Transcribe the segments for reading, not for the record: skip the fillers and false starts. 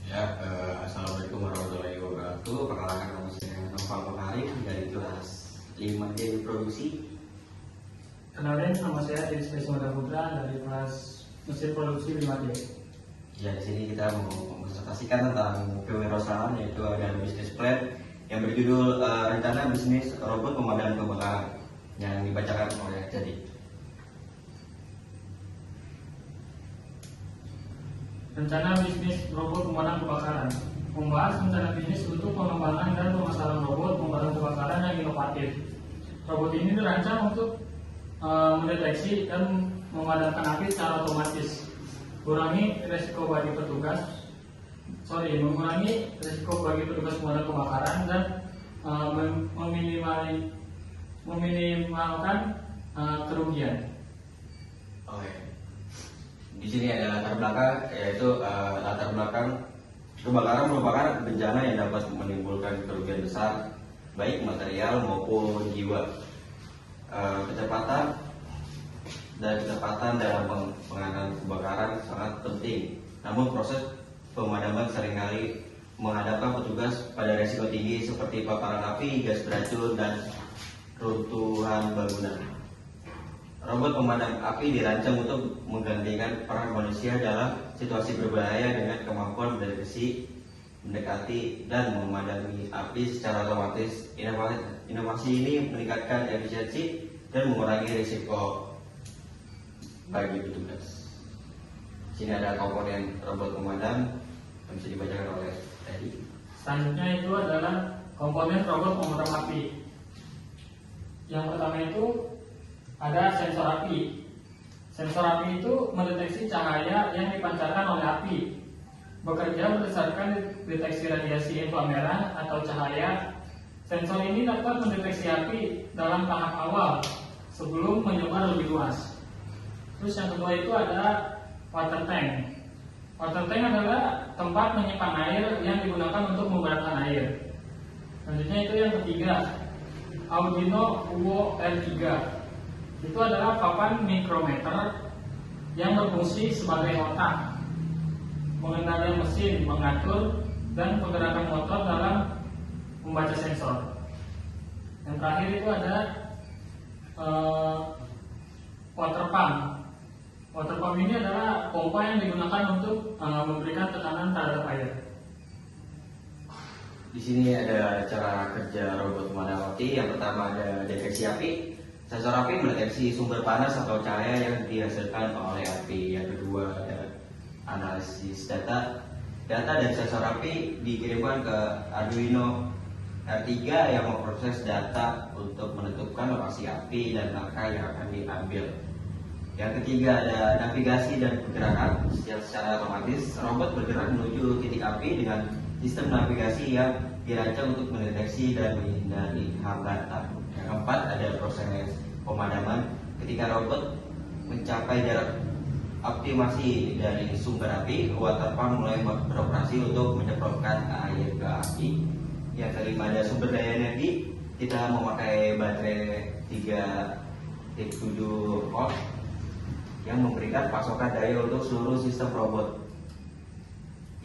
Assalamualaikum warahmatullahi wabarakatuh. Perkenalkan, nama saya Noval Makarim dari kelas 5D Produksi. Kenalin, nama saya Rizky Sumada Putra dari kelas mesin produksi 5D. Ya, di sini kita mau mempresentasikan tentang kewirausahaan, yaitu ada bisnis plan yang berjudul Rencana Bisnis Robot Pemadam Kebakaran yang dibacakan oleh Jadi. Rencana bisnis robot pemadam kebakaran membahas rencana bisnis untuk pengembangan dan pemasaran robot pemadam kebakaran yang inovatif. Robot ini dirancang untuk mendeteksi dan memadamkan api secara otomatis, mengurangi resiko bagi petugas pemadam kebakaran dan meminimalkan kerugian. Oke. Di sini ada latar belakang, yaitu latar belakang kebakaran merupakan bencana yang dapat menimbulkan kerugian besar, baik material maupun jiwa. Kecepatan dalam penanganan kebakaran sangat penting. Namun proses pemadaman seringkali menghadapkan petugas pada resiko tinggi seperti paparan api, gas beracun, dan runtuhan bangunan. Robot pemadam api dirancang untuk menggantikan peran manusia dalam situasi berbahaya dengan kemampuan mendeteksi, mendekati, dan memadami api secara otomatis. Inovasi ini meningkatkan efisiensi dan mengurangi risiko bagi petugas. Di sini ada komponen robot pemadam yang bisa dibacakan oleh Teddy. Selanjutnya itu adalah komponen robot pemadam api. Yang pertama itu ada sensor api. Sensor api itu mendeteksi cahaya yang dipancarkan oleh api, bekerja berdasarkan deteksi radiasi inframerah atau cahaya. Sensor ini dapat mendeteksi api dalam tahap awal sebelum menyebar lebih luas. Terus yang kedua itu ada water tank. Water tank adalah tempat menyimpan air yang digunakan untuk memberatkan air. Selanjutnya itu yang ketiga, Arduino Uno R3. Itu adalah papan mikrometer yang berfungsi sebagai otak, pengendalian mesin, mengatur, dan pergerakan motor dalam membaca sensor. Yang terakhir itu ada water pump. Water pump ini adalah pompa yang digunakan untuk memberikan tekanan terhadap air. Di sini ada cara kerja robot pemadam api. Yang pertama ada deteksi api. Sensor api mendeteksi sumber panas atau cahaya yang dihasilkan oleh api. Yang kedua ada analisis data. Data dari sensor api dikirimkan ke Arduino R3 yang memproses data untuk menentukan lokasi api dan langkah yang akan diambil. Yang ketiga ada navigasi dan pergerakan. Secara otomatis robot bergerak menuju titik api dengan sistem navigasi yang dirancang untuk mendeteksi dan menghindari hambatan. Yang keempat ada proses pemadaman. Ketika robot mencapai jarak optimasi dari sumber api, water pump mulai beroperasi untuk menyemprotkan air ke api. Yang kelima ada sumber daya energi. Kita memakai baterai 3.7 volt yang memberikan pasokan daya untuk seluruh sistem robot.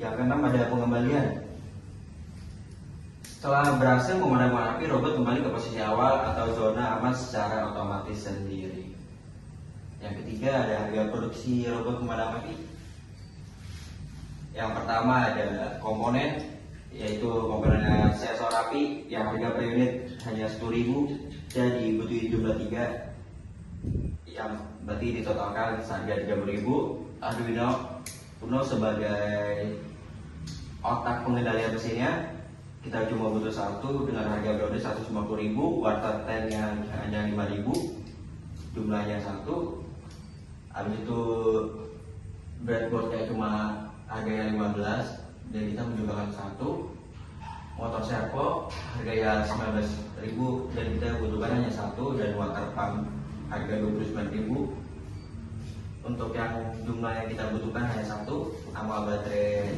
Yang keenam ada pengembalian. Setelah berhasil memadamkan api, robot kembali ke posisi awal atau zona aman secara otomatis sendiri. Yang ketiga ada harga produksi robot pemadam api. Yang pertama ada komponen, yaitu komponen sensor api yang harga per unit hanya 10.000 dan dibutuhkan jumlah 3, yang berarti ditotalkan harga 30.000. Arduino Uno sebagai otak pengendalian mesinnya kita cuma butuh satu dengan harga grounded 150.000, water tank yang hanya 5.000, jumlahnya 1. Habis itu breadboardnya cuma harganya 15 dan kita menjualkan 1. Motor servo harganya 19.000 dan kita butuhkan hanya 1, dan water pump harga 29.000. Untuk yang jumlah yang kita butuhkan hanya 1, sama baterai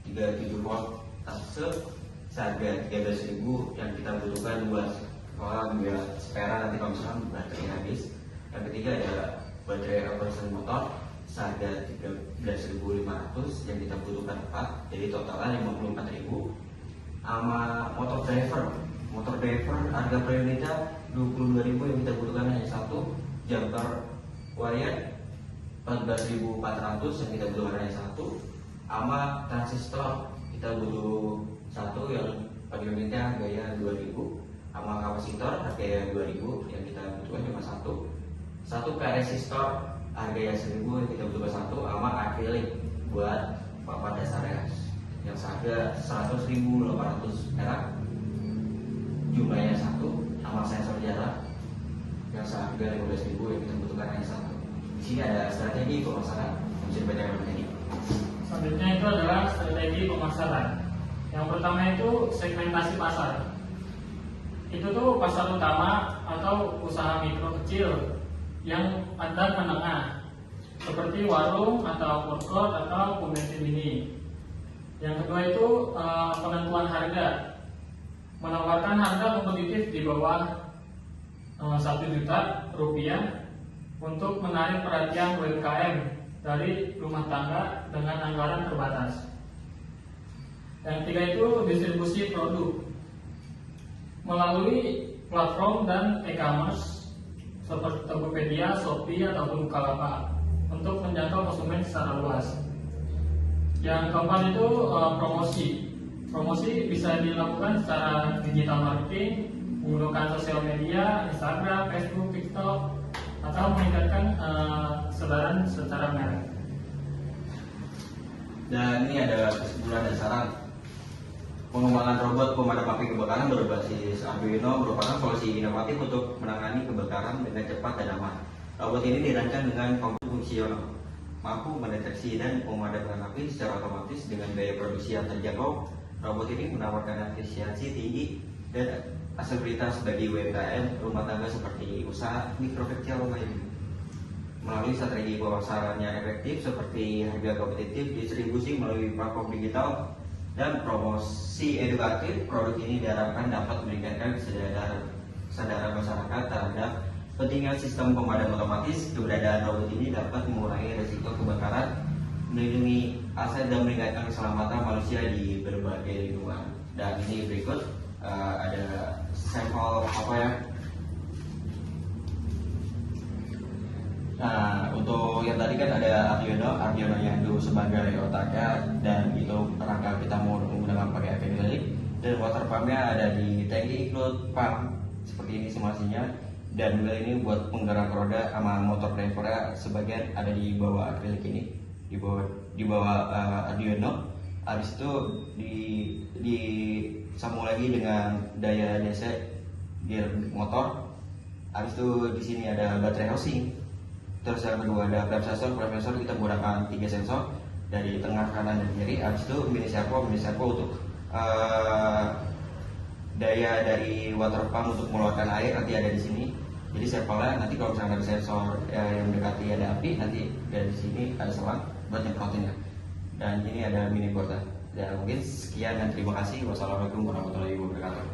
3.7 volt seharga 13.000 yang kita butuhkan buat biar spare nanti kalau misalkan baterai habis. Yang ketiga ada baterai conversion motor seharga 11.500 yang kita butuhkan 4, jadi totalnya 54.000. Sama motor driver harga per unitnya 22.000 yang kita butuhkan hanya satu. Jumper wire 14.400 yang kita butuhkan hanya satu. Sama transistor kita butuh satu yang pada unitnya harganya 2.000. Sama kapasitor harganya 2.000 yang kita butuhkan cuma satu resistor harganya 1.000 yang kita butuhkan satu. Sama akrilik buat papan dasarnya yang seharga 100.800 perak jumlahnya satu. Sama sensor jarak yang seharga 15.000 yang kita butuhkan hanya satu. Di sini ada strategi pemasaran yang bisa dibacakan ini. Selanjutnya itu adalah strategi pemasaran. Yang pertama itu segmentasi pasar. Itu tuh pasar utama atau usaha mikro kecil yang ada menengah, seperti warung atau food court atau pom bensin mini. Yang kedua itu penentuan harga, menawarkan harga kompetitif di bawah 1 juta rupiah untuk menarik perhatian UMKM dari rumah tangga dengan anggaran terbatas. Yang ketiga itu distribusi produk melalui platform dan e-commerce seperti Tokopedia, Shopee ataupun Bukalapak untuk menjangkau konsumen secara luas. Yang keempat itu promosi bisa dilakukan secara digital marketing, menggunakan sosial media, Instagram, Facebook, TikTok, atau meningkatkan kesebaran secara merek. Dan ini ada kesimpulan dan saran. Pengembangan robot pemadam api kebakaran berbasis Arduino merupakan solusi inovatif untuk menangani kebakaran dengan cepat dan aman. Robot ini dirancang dengan komputer fungsional, mampu mendeteksi dan memadamkan api secara otomatis dengan biaya produksi yang terjangkau. Robot ini menawarkan efisiensi tinggi dan aksesibilitas bagi UMKM rumah tangga seperti usaha mikro kecil lainnya. Melalui strategi pemasaran yang efektif seperti harga kompetitif, distribusi melalui platform digital, dan promosi edukatif, produk ini diharapkan dapat meningkatkan kesadaran masyarakat terhadap pentingnya sistem pemadam otomatis. Keberadaan robot ini dapat mengurangi risiko kebakaran, melindungi aset dan meningkatkan keselamatan manusia di berbagai lingkungan. Dan ini berikut ada sampel apa ya? Nah, untuk yang tadi kan ada Arduino yang itu sebagai otaknya, dan itu rangka kita mau menggunakan pakai akrilik, dan water pumpnya ada di tangki include pump seperti ini simulasinya, dan wheel ini buat penggerak roda sama motor drivernya sebagian ada di bawah akrilik ini, di bawah Arduino. Habis itu disambung lagi dengan daya DC gear motor. Habis itu di sini ada baterai housing. Terus yang kedua ada prime sensor kita menggunakan 3 sensor dari tengah, kanan, dan kiri. Habis itu mini servo untuk daya dari water pump untuk mengeluarkan air nanti ada di sini. Jadi servonya nanti kalau misalnya ada sensor yang mendekati ada api, nanti dari sini ada selang buat nyemprotin ya. Dan ini ada mini boardnya. Dan mungkin sekian dan terima kasih. Wassalamualaikum warahmatullahi wabarakatuh.